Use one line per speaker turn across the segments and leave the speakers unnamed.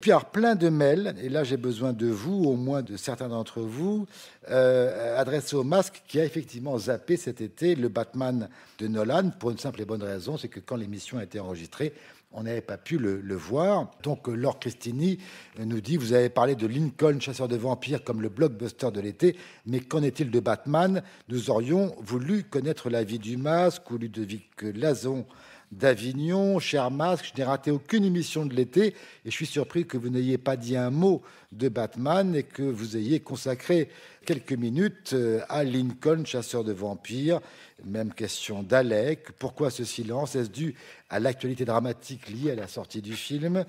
Puis alors plein de mails, et là j'ai besoin de vous, au moins de certains d'entre vous, adressés au Masque qui a effectivement zappé cet été le Batman de Nolan pour une simple et bonne raison, c'est que quand l'émission a été enregistrée, on n'avait pas pu le voir. Donc Laure Cristini nous dit, vous avez parlé de Lincoln, chasseur de vampires, comme le blockbuster de l'été, mais qu'en est-il de Batman? Nous aurions voulu connaître l'avis du Masque ou Ludovic Lazon d'Avignon. Cher Masque, je n'ai raté aucune émission de l'été et je suis surpris que vous n'ayez pas dit un mot de Batman et que vous ayez consacré quelques minutes à Lincoln, chasseur de vampires. Même question d'Alec. Pourquoi ce silence? Est-ce dû à l'actualité dramatique liée à la sortie du film?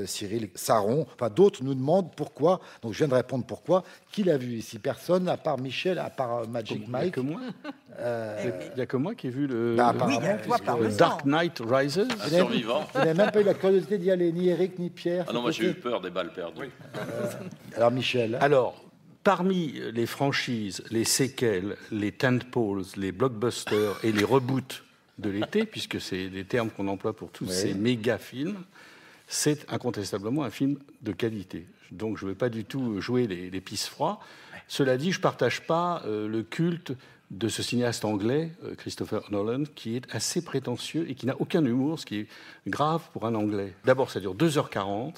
Cyril Saron, enfin d'autres nous demandent pourquoi. Donc je viens de répondre pourquoi. Qui l'a vu ici? Personne, à part Michel, à part Magic Mike.
Il n'y a que moi. Il n'y a que moi qui ai vu le,
le
Dark Knight Rises.
Un survivant.
Vous n'avez même pas eu la curiosité d'y aller, ni Eric, ni Pierre.
Ah non, moi j'ai eu peur des balles perdues.
Alors Michel.
Alors, parmi les franchises, les séquelles, les tentpoles, les blockbusters et les reboots de l'été, puisque c'est des termes qu'on emploie pour tous ces méga-films, c'est incontestablement un film de qualité. Donc je ne vais pas du tout jouer les pisse-froids. Cela dit, je ne partage pas le culte de ce cinéaste anglais, Christopher Nolan, qui est assez prétentieux et qui n'a aucun humour, ce qui est grave pour un Anglais. D'abord, ça dure 2h40.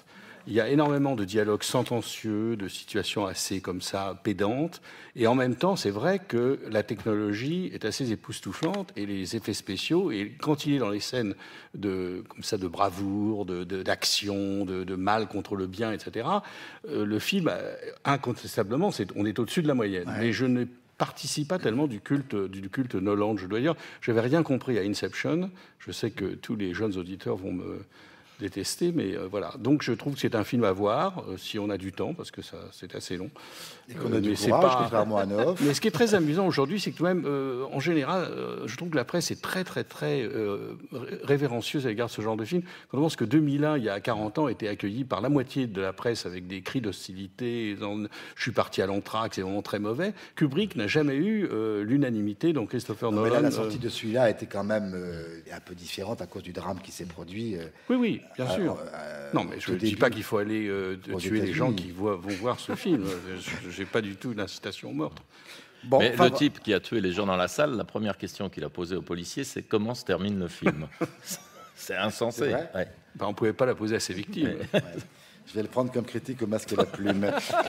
Il y a énormément de dialogues sentencieux, de situations assez comme ça pédantes. Et en même temps, c'est vrai que la technologie est assez époustouflante et les effets spéciaux. Et quand il est dans les scènes comme ça, de bravoure, d'action, de mal contre le bien, etc., le film, incontestablement, on est au-dessus de la moyenne. Ouais. Mais je ne participe pas tellement du culte Nolan, je dois dire. Je n'avais rien compris à Inception. Je sais que tous les jeunes auditeurs vont me détester, mais voilà. Donc je trouve que c'est un film à voir, si on a du temps, parce que c'est assez long.
Et qu'on a du courage, contrairement à Neuf.
Mais ce qui est très amusant aujourd'hui, c'est que tout de même, en général, je trouve que la presse est très, très, très révérencieuse à l'égard de ce genre de film. Quand on pense que 2001, il y a 40 ans, était accueilli par la moitié de la presse avec des cris d'hostilité, je suis parti à l'anthrax, c'est vraiment très mauvais. Kubrick n'a jamais eu l'unanimité, donc Christopher Nolan...
Mais là, la sortie de celui-là a été quand même un peu différente à cause du drame qui s'est produit.
Oui, bien sûr. Non, mais je ne dis pas qu'il faut aller tuer les gens qui vont voir ce film. Je n'ai pas du tout d'incitation au meurtre.
Bon, mais le type qui a tué les gens dans la salle, la première question qu'il a posée au policier, c'est comment se termine le film. C'est insensé.
On ne pouvait pas la poser à ses victimes.
Je vais le prendre comme critique au Masque et la Plume.